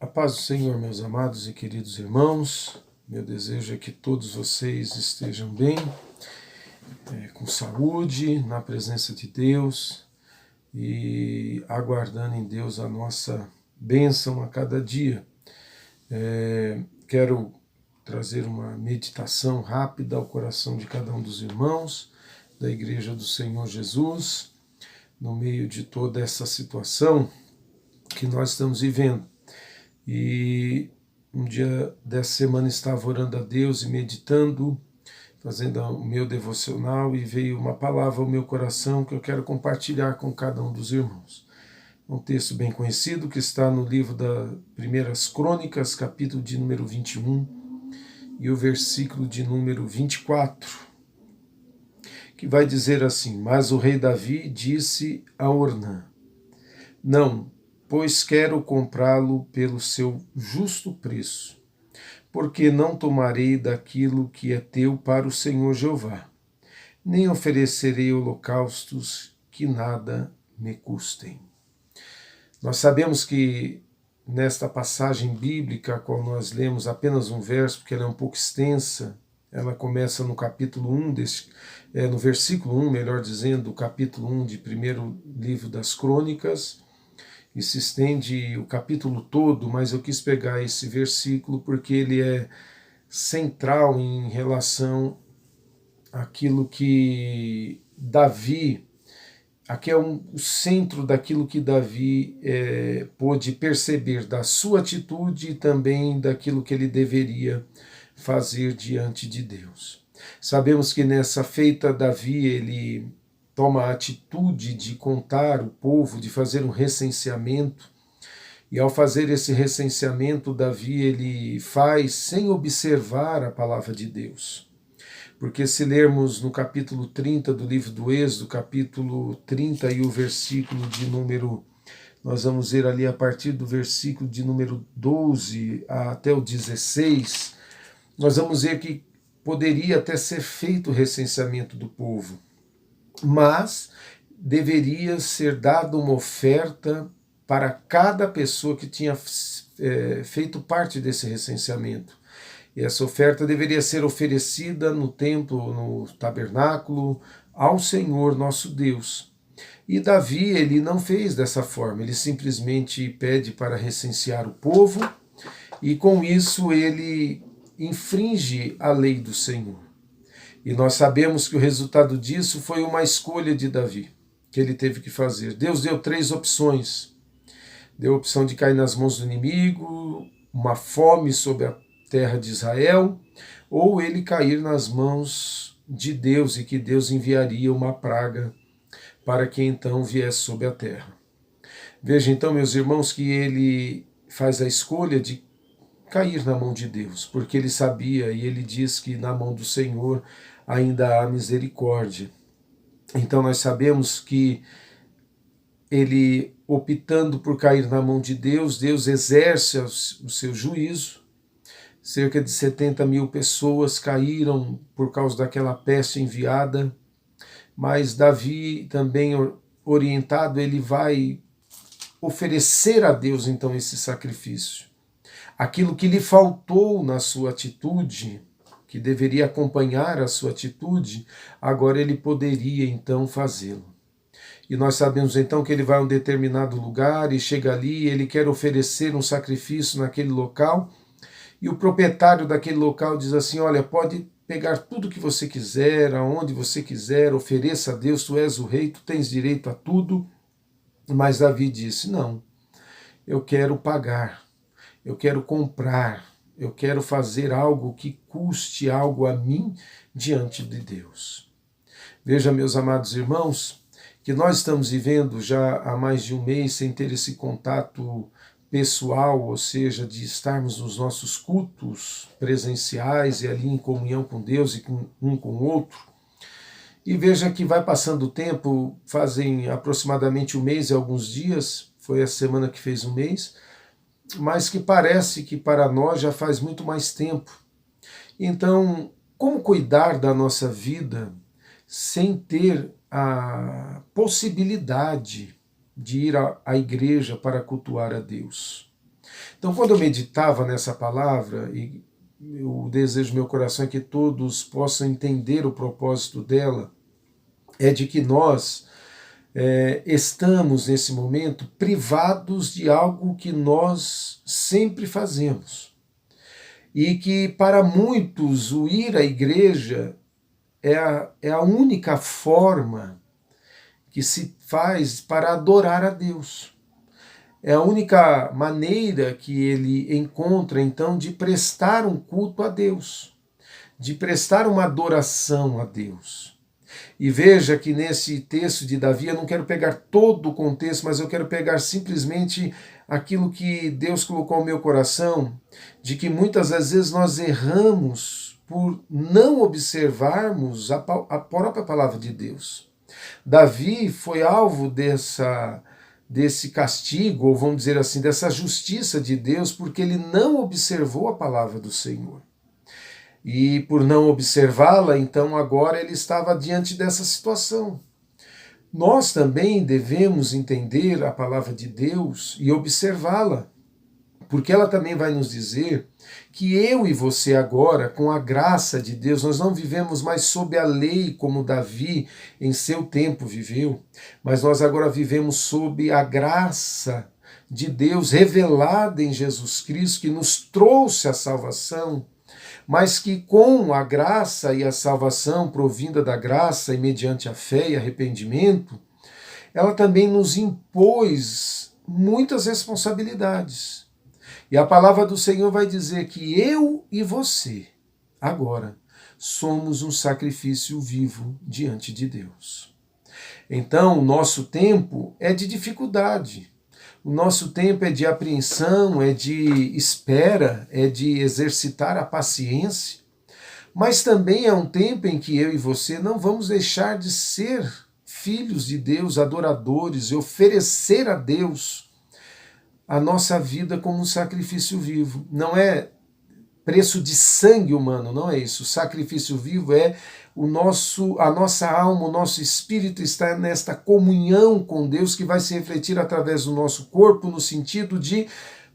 A paz do Senhor, meus amados e queridos irmãos. Meu desejo é que todos vocês estejam bem, com saúde, na presença de Deus e aguardando em Deus a nossa bênção a cada dia. Quero trazer uma meditação rápida ao coração de cada um dos irmãos da Igreja do Senhor Jesus, no meio de toda essa situação que nós estamos vivendo. E um dia dessa semana estava orando a Deus e meditando, fazendo o meu devocional, e veio uma palavra ao meu coração que eu quero compartilhar com cada um dos irmãos. Um texto bem conhecido que está no livro das Primeiras Crônicas, capítulo de número 21 e o versículo de número 24, que vai dizer assim: Mas o rei Davi disse a Ornã: Não, pois quero comprá-lo pelo seu justo preço, porque não tomarei daquilo que é teu para o Senhor Jeová, nem oferecerei holocaustos que nada me custem. Nós sabemos que nesta passagem bíblica, a qual nós lemos apenas um verso, porque ela é um pouco extensa, ela começa no capítulo 1, no versículo 1, melhor dizendo, do capítulo 1 de primeiro livro das Crônicas, e se estende o capítulo todo, mas eu quis pegar esse versículo porque ele é central em relação àquilo que Davi, aqui é o centro daquilo que Davi pôde perceber da sua atitude e também daquilo que ele deveria fazer diante de Deus. Sabemos que nessa feita Davi, ele toma a atitude de contar o povo, de fazer um recenseamento, e ao fazer esse recenseamento, Davi ele faz sem observar a palavra de Deus. Porque se lermos no capítulo 30 do livro do Êxodo, capítulo 30 e o versículo de número, nós vamos ver ali a partir do versículo de número 12 até o 16, nós vamos ver que poderia até ser feito o recenseamento do povo, mas deveria ser dada uma oferta para cada pessoa que tinha feito parte desse recenseamento. E essa oferta deveria ser oferecida no templo, no tabernáculo, ao Senhor nosso Deus. E Davi, ele não fez dessa forma, ele simplesmente pede para recensear o povo, e com isso ele infringe a lei do Senhor. E nós sabemos que o resultado disso foi uma escolha de Davi, que ele teve que fazer. Deus deu 3 opções. Deu a opção de cair nas mãos do inimigo, uma fome sobre a terra de Israel, ou ele cair nas mãos de Deus e que Deus enviaria uma praga para que então viesse sobre a terra. Veja então, meus irmãos, que ele faz a escolha de cair na mão de Deus, porque ele sabia e ele diz que na mão do Senhor ainda há misericórdia. Então nós sabemos que ele, optando por cair na mão de Deus, Deus exerce o seu juízo. Cerca de 70 mil pessoas caíram por causa daquela peste enviada, mas Davi também orientado, ele vai oferecer a Deus então esse sacrifício. Aquilo que lhe faltou na sua atitude, que deveria acompanhar a sua atitude, agora ele poderia então fazê-lo. E nós sabemos então que ele vai a um determinado lugar e chega ali, ele quer oferecer um sacrifício naquele local, e o proprietário daquele local diz assim: olha, pode pegar tudo que você quiser, aonde você quiser, ofereça a Deus, tu és o rei, tu tens direito a tudo. Mas Davi disse: não, eu quero pagar, eu quero comprar, eu quero fazer algo que custe algo a mim diante de Deus. Veja, meus amados irmãos, que nós estamos vivendo já há mais de um mês sem ter esse contato pessoal, ou seja, de estarmos nos nossos cultos presenciais e ali em comunhão com Deus e um com o outro. E veja que vai passando o tempo, fazem aproximadamente um mês e alguns dias, foi a semana que fez um mês, mas que parece que para nós já faz muito mais tempo. Então, como cuidar da nossa vida sem ter a possibilidade de ir à igreja para cultuar a Deus? Então, quando eu meditava nessa palavra, e o desejo do meu coração é que todos possam entender o propósito dela, é de que nós estamos nesse momento privados de algo que nós sempre fazemos. E que para muitos o ir à igreja é a única forma que se faz para adorar a Deus. É a única maneira que ele encontra, então, de prestar um culto a Deus, de prestar uma adoração a Deus. E veja que nesse texto de Davi, eu não quero pegar todo o contexto, mas eu quero pegar simplesmente aquilo que Deus colocou no meu coração, de que muitas das vezes nós erramos por não observarmos a própria palavra de Deus. Davi foi alvo desse castigo, ou vamos dizer assim, dessa justiça de Deus, porque ele não observou a palavra do Senhor. E por não observá-la, então agora ele estava diante dessa situação. Nós também devemos entender a palavra de Deus e observá-la, porque ela também vai nos dizer que eu e você agora, com a graça de Deus, nós não vivemos mais sob a lei como Davi em seu tempo viveu, mas nós agora vivemos sob a graça de Deus revelada em Jesus Cristo, que nos trouxe a salvação, mas que com a graça e a salvação provinda da graça e mediante a fé e arrependimento, ela também nos impôs muitas responsabilidades. E a palavra do Senhor vai dizer que eu e você, agora, somos um sacrifício vivo diante de Deus. Então, o nosso tempo é de dificuldade. O nosso tempo é de apreensão, é de espera, é de exercitar a paciência, mas também é um tempo em que eu e você não vamos deixar de ser filhos de Deus, adoradores, e oferecer a Deus a nossa vida como um sacrifício vivo. Não é preço de sangue humano, não é isso. O sacrifício vivo é a nossa alma, o nosso espírito está nesta comunhão com Deus que vai se refletir através do nosso corpo, no sentido de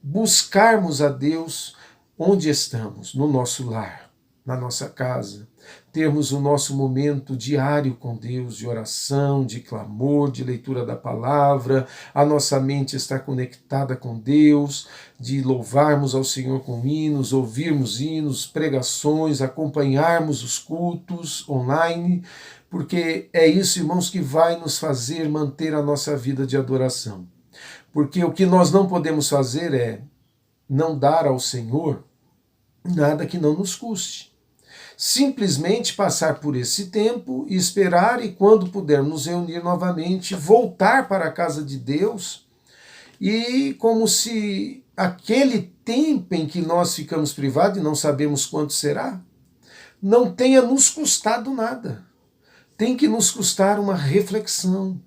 buscarmos a Deus onde estamos, no nosso lar, na nossa casa, termos o nosso momento diário com Deus, de oração, de clamor, de leitura da palavra, a nossa mente estar conectada com Deus, de louvarmos ao Senhor com hinos, ouvirmos hinos, pregações, acompanharmos os cultos online, porque é isso, irmãos, que vai nos fazer manter a nossa vida de adoração. Porque o que nós não podemos fazer é não dar ao Senhor nada que não nos custe. Simplesmente passar por esse tempo e esperar, e quando pudermos nos reunir novamente, voltar para a casa de Deus, e como se aquele tempo em que nós ficamos privados, e não sabemos quanto será, não tenha nos custado nada. Tem que nos custar uma reflexão,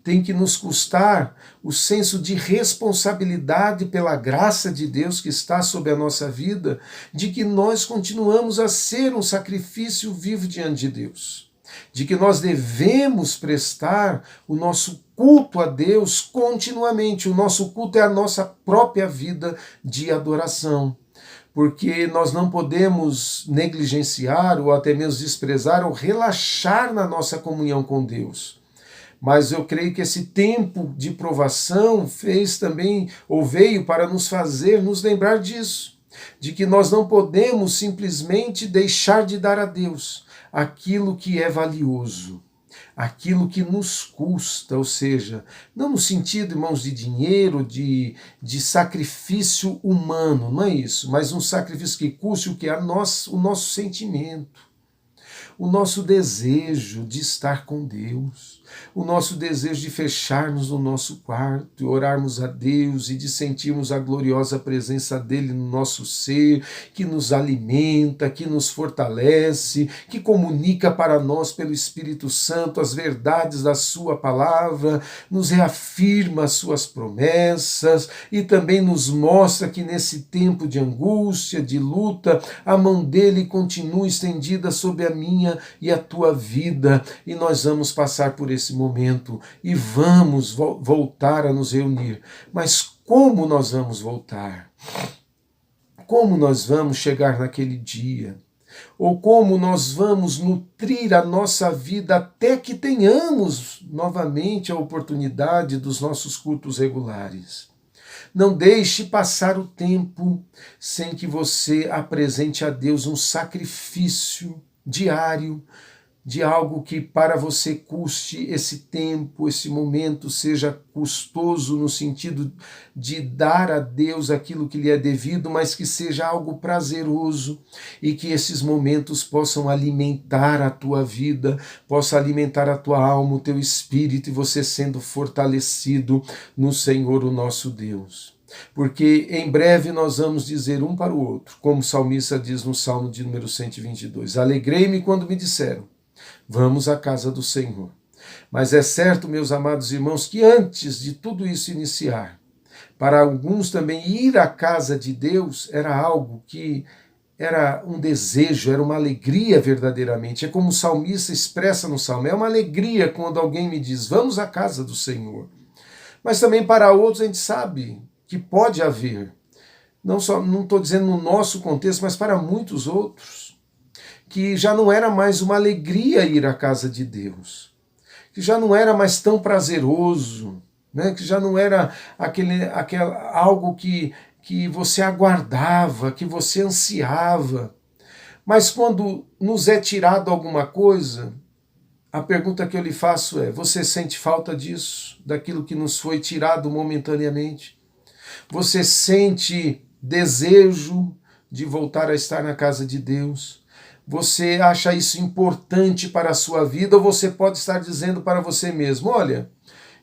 tem que nos custar o senso de responsabilidade pela graça de Deus que está sobre a nossa vida, de que nós continuamos a ser um sacrifício vivo diante de Deus, de que nós devemos prestar o nosso culto a Deus continuamente. O nosso culto é a nossa própria vida de adoração, porque nós não podemos negligenciar ou até mesmo desprezar ou relaxar na nossa comunhão com Deus. Mas eu creio que esse tempo de provação fez também, ou veio para nos fazer nos lembrar disso, de que nós não podemos simplesmente deixar de dar a Deus aquilo que é valioso, aquilo que nos custa, ou seja, não no sentido, irmãos, de dinheiro, de sacrifício humano, não é isso, mas um sacrifício que custe o que é o nosso sentimento, o nosso desejo de estar com Deus, o nosso desejo de fecharmos no nosso quarto e orarmos a Deus e de sentirmos a gloriosa presença dele no nosso ser, que nos alimenta, que nos fortalece, que comunica para nós pelo Espírito Santo as verdades da sua palavra, nos reafirma as suas promessas e também nos mostra que nesse tempo de angústia, de luta, a mão dele continua estendida sobre a minha e a tua vida, e nós vamos passar por esse nesse momento e vamos voltar a nos reunir. Mas como nós vamos voltar? Como nós vamos chegar naquele dia? Ou como nós vamos nutrir a nossa vida até que tenhamos novamente a oportunidade dos nossos cultos regulares? Não deixe passar o tempo sem que você apresente a Deus um sacrifício diário de algo que para você custe esse tempo, esse momento, seja custoso no sentido de dar a Deus aquilo que lhe é devido, mas que seja algo prazeroso e que esses momentos possam alimentar a tua vida, possa alimentar a tua alma, o teu espírito e você sendo fortalecido no Senhor, o nosso Deus. Porque em breve nós vamos dizer um para o outro, como o salmista diz no Salmo de número 122, alegrei-me quando me disseram, vamos à casa do Senhor. Mas é certo, meus amados irmãos, que antes de tudo isso iniciar, para alguns também ir à casa de Deus era algo que era um desejo, era uma alegria verdadeiramente. É como o salmista expressa no Salmo, é uma alegria quando alguém me diz, vamos à casa do Senhor. Mas também para outros a gente sabe que pode haver, não estou dizendo no nosso contexto, mas para muitos outros, que já não era mais uma alegria ir à casa de Deus, que já não era mais tão prazeroso, né? Que já não era algo que você aguardava, que você ansiava. Mas quando nos é tirado alguma coisa, a pergunta que eu lhe faço é, você sente falta disso, daquilo que nos foi tirado momentaneamente? Você sente desejo de voltar a estar na casa de Deus? Você acha isso importante para a sua vida ou você pode estar dizendo para você mesmo, olha,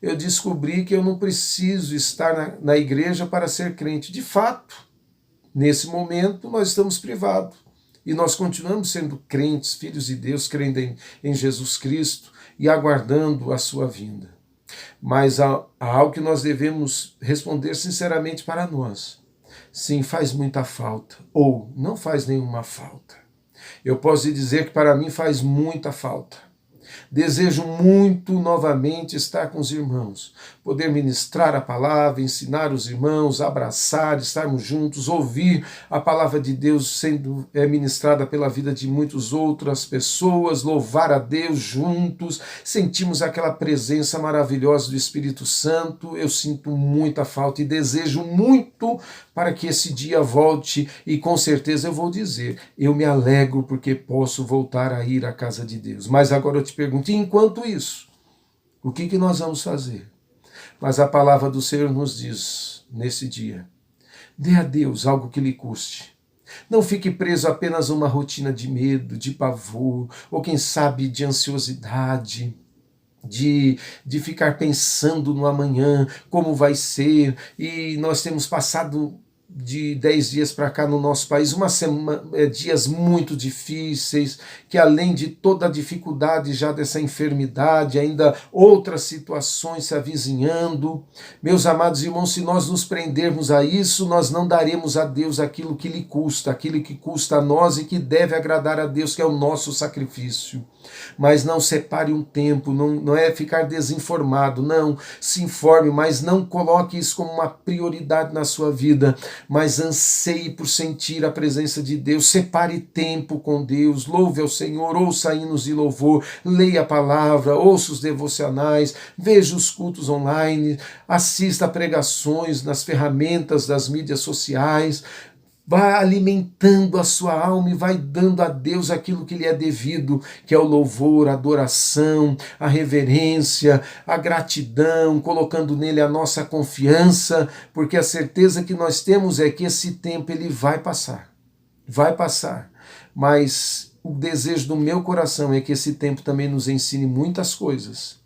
eu descobri que eu não preciso estar na igreja para ser crente. De fato, nesse momento nós estamos privados e nós continuamos sendo crentes, filhos de Deus, crendo em Jesus Cristo e aguardando a sua vinda. Mas há algo que nós devemos responder sinceramente para nós. Sim, faz muita falta, ou não faz nenhuma falta. Eu posso lhe dizer que para mim faz muita falta. Desejo muito novamente estar com os irmãos, poder ministrar a palavra, ensinar os irmãos, abraçar, estarmos juntos, ouvir a palavra de Deus sendo ministrada pela vida de muitas outras pessoas, louvar a Deus juntos, sentimos aquela presença maravilhosa do Espírito Santo. Eu sinto muita falta e desejo muito para que esse dia volte e com certeza eu vou dizer, eu me alegro porque posso voltar a ir à casa de Deus. Mas agora eu te pergunto, e enquanto isso, o que nós vamos fazer? Mas a palavra do Senhor nos diz nesse dia, dê a Deus algo que lhe custe. Não fique preso apenas a uma rotina de medo, de pavor, ou quem sabe de ansiosidade, de ficar pensando no amanhã, como vai ser, e nós temos passado de 10 dias para cá no nosso país, dias muito difíceis, que além de toda a dificuldade já dessa enfermidade, ainda outras situações se avizinhando. Meus amados irmãos, se nós nos prendermos a isso, nós não daremos a Deus aquilo que lhe custa, aquilo que custa a nós e que deve agradar a Deus, que é o nosso sacrifício. Mas não separe um tempo, não é ficar desinformado, não, se informe, mas não coloque isso como uma prioridade na sua vida, mas anseie por sentir a presença de Deus, separe tempo com Deus, louve ao Senhor, ouça hinos de louvor, leia a palavra, ouça os devocionais, veja os cultos online, assista a pregações nas ferramentas das mídias sociais, vai alimentando a sua alma e vai dando a Deus aquilo que lhe é devido, que é o louvor, a adoração, a reverência, a gratidão, colocando nele a nossa confiança, porque a certeza que nós temos é que esse tempo ele vai passar, mas o desejo do meu coração é que esse tempo também nos ensine muitas coisas,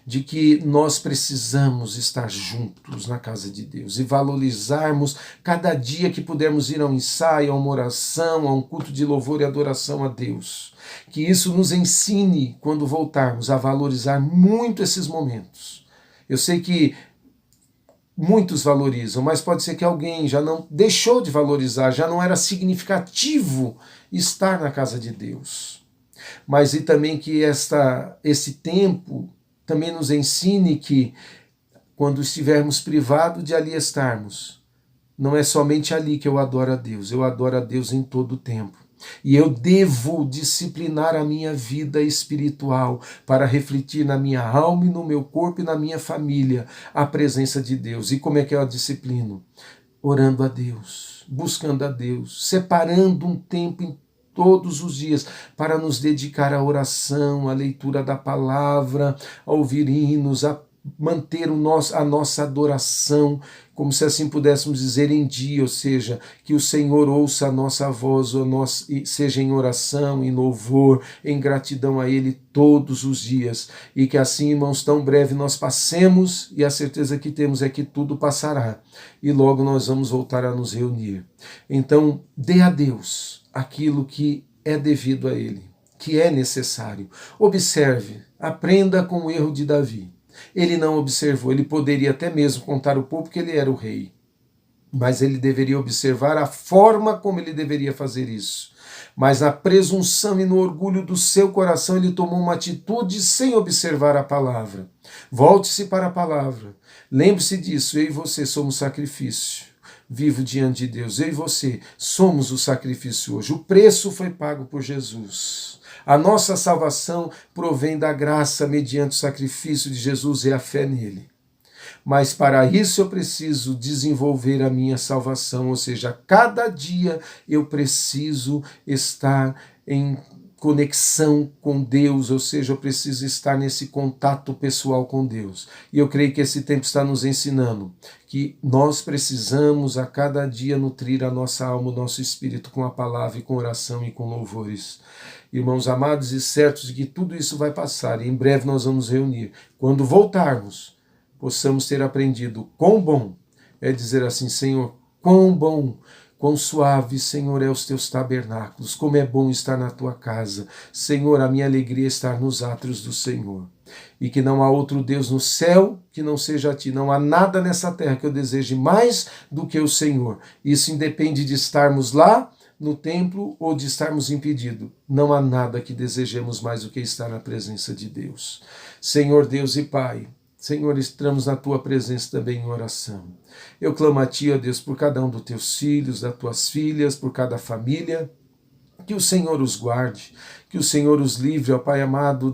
de que nós precisamos estar juntos na casa de Deus e valorizarmos cada dia que pudermos ir a um ensaio, a uma oração, a um culto de louvor e adoração a Deus. Que isso nos ensine, quando voltarmos, a valorizar muito esses momentos. Eu sei que muitos valorizam, mas pode ser que alguém já não deixou de valorizar, já não era significativo estar na casa de Deus. Mas e também que esse tempo também nos ensine que, quando estivermos privados de ali estarmos, não é somente ali que eu adoro a Deus, eu adoro a Deus em todo o tempo. E eu devo disciplinar a minha vida espiritual para refletir na minha alma e no meu corpo e na minha família a presença de Deus. E como é que eu a disciplino? Orando a Deus, buscando a Deus, separando um tempo em todos os dias para nos dedicar à oração, à leitura da palavra, a ouvir hinos, a manter a nossa adoração, como se assim pudéssemos dizer, em dia, ou seja, que o Senhor ouça a nossa voz, seja em oração, em louvor, em gratidão a Ele todos os dias, e que assim, irmãos, tão breve nós passemos, e a certeza que temos é que tudo passará, e logo nós vamos voltar a nos reunir. Então, dê a Deus aquilo que é devido a Ele, que é necessário. Observe, aprenda com o erro de Davi. Ele não observou, ele poderia até mesmo contar o povo que ele era o rei, mas ele deveria observar a forma como ele deveria fazer isso. Mas na presunção e no orgulho do seu coração ele tomou uma atitude sem observar a palavra. Volte-se para a palavra, lembre-se disso, eu e você somos sacrifício vivo diante de Deus, eu e você somos o sacrifício hoje, o preço foi pago por Jesus. A nossa salvação provém da graça mediante o sacrifício de Jesus e a fé nele. Mas para isso eu preciso desenvolver a minha salvação, ou seja, cada dia eu preciso estar em conexão com Deus, ou seja, eu preciso estar nesse contato pessoal com Deus. E eu creio que esse tempo está nos ensinando que nós precisamos a cada dia nutrir a nossa alma, o nosso espírito com a palavra e com oração e com louvores. Irmãos amados e certos de que tudo isso vai passar e em breve nós vamos reunir. Quando voltarmos, possamos ter aprendido quão bom é dizer assim, Senhor, quão bom, quão suave, Senhor, é os teus tabernáculos, como é bom estar na tua casa. Senhor, a minha alegria é estar nos átrios do Senhor. E que não há outro Deus no céu que não seja a ti. Não há nada nessa terra que eu deseje mais do que o Senhor. Isso independe de estarmos lá no templo ou de estarmos impedidos. Não há nada que desejemos mais do que estar na presença de Deus. Senhor Deus e Pai, Senhor, estamos na tua presença também em oração. Eu clamo a ti, ó Deus, por cada um dos teus filhos, das tuas filhas, por cada família, que o Senhor os guarde, que o Senhor os livre, ó Pai amado,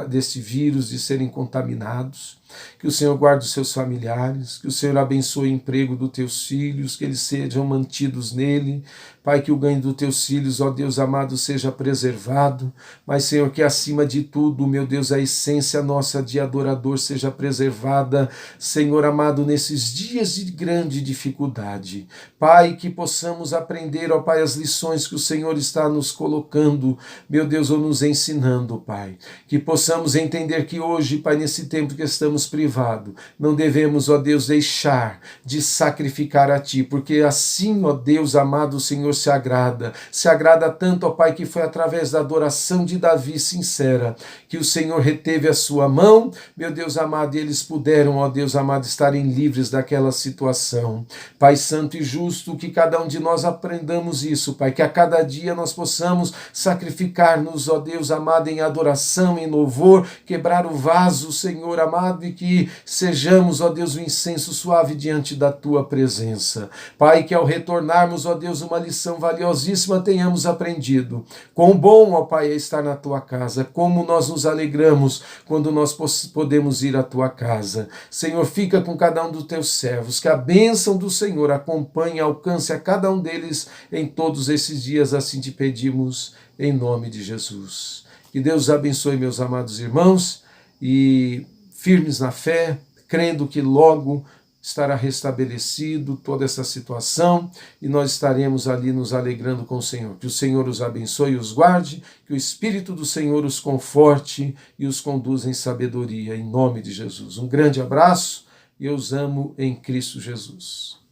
deste vírus de serem contaminados, que o Senhor guarde os seus familiares, que o Senhor abençoe o emprego dos teus filhos, que eles sejam mantidos nele. Pai, que o ganho dos teus filhos, ó Deus amado, seja preservado, mas Senhor, que acima de tudo, meu Deus, a essência nossa de adorador seja preservada, Senhor amado, nesses dias de grande dificuldade. Pai, que possamos aprender, ó Pai, as lições que o Senhor está nos colocando, meu Deus, ou nos ensinando, Pai. Que possamos entender que hoje, Pai, nesse tempo que estamos privados, não devemos, ó Deus, deixar de sacrificar a Ti, porque assim, ó Deus amado, o Senhor se agrada tanto, ó Pai, que foi através da adoração de Davi sincera, que o Senhor reteve a sua mão, meu Deus amado, e eles puderam, ó Deus amado, estarem livres daquela situação. Pai santo e justo, que cada um de nós aprendamos isso, Pai, que a cada dia nós possamos sacrificar-nos, ó Deus amado, em adoração, em louvor, quebrar o vaso, Senhor amado, e que sejamos, ó Deus, um incenso suave diante da Tua presença. Pai, que ao retornarmos, ó Deus, uma lição valiosíssima tenhamos aprendido. Quão bom, ó Pai, é estar na Tua casa, como nós nos alegramos quando nós podemos ir à Tua casa. Senhor, fica com cada um dos Teus servos, que a bênção do Senhor acompanhe e alcance a cada um deles em todos esses dias, assim te pedimos, em nome de Jesus. Que Deus abençoe, meus amados irmãos, e firmes na fé, crendo que logo estará restabelecido toda essa situação e nós estaremos ali nos alegrando com o Senhor. Que o Senhor os abençoe e os guarde, que o Espírito do Senhor os conforte e os conduza em sabedoria, em nome de Jesus. Um grande abraço e eu os amo em Cristo Jesus.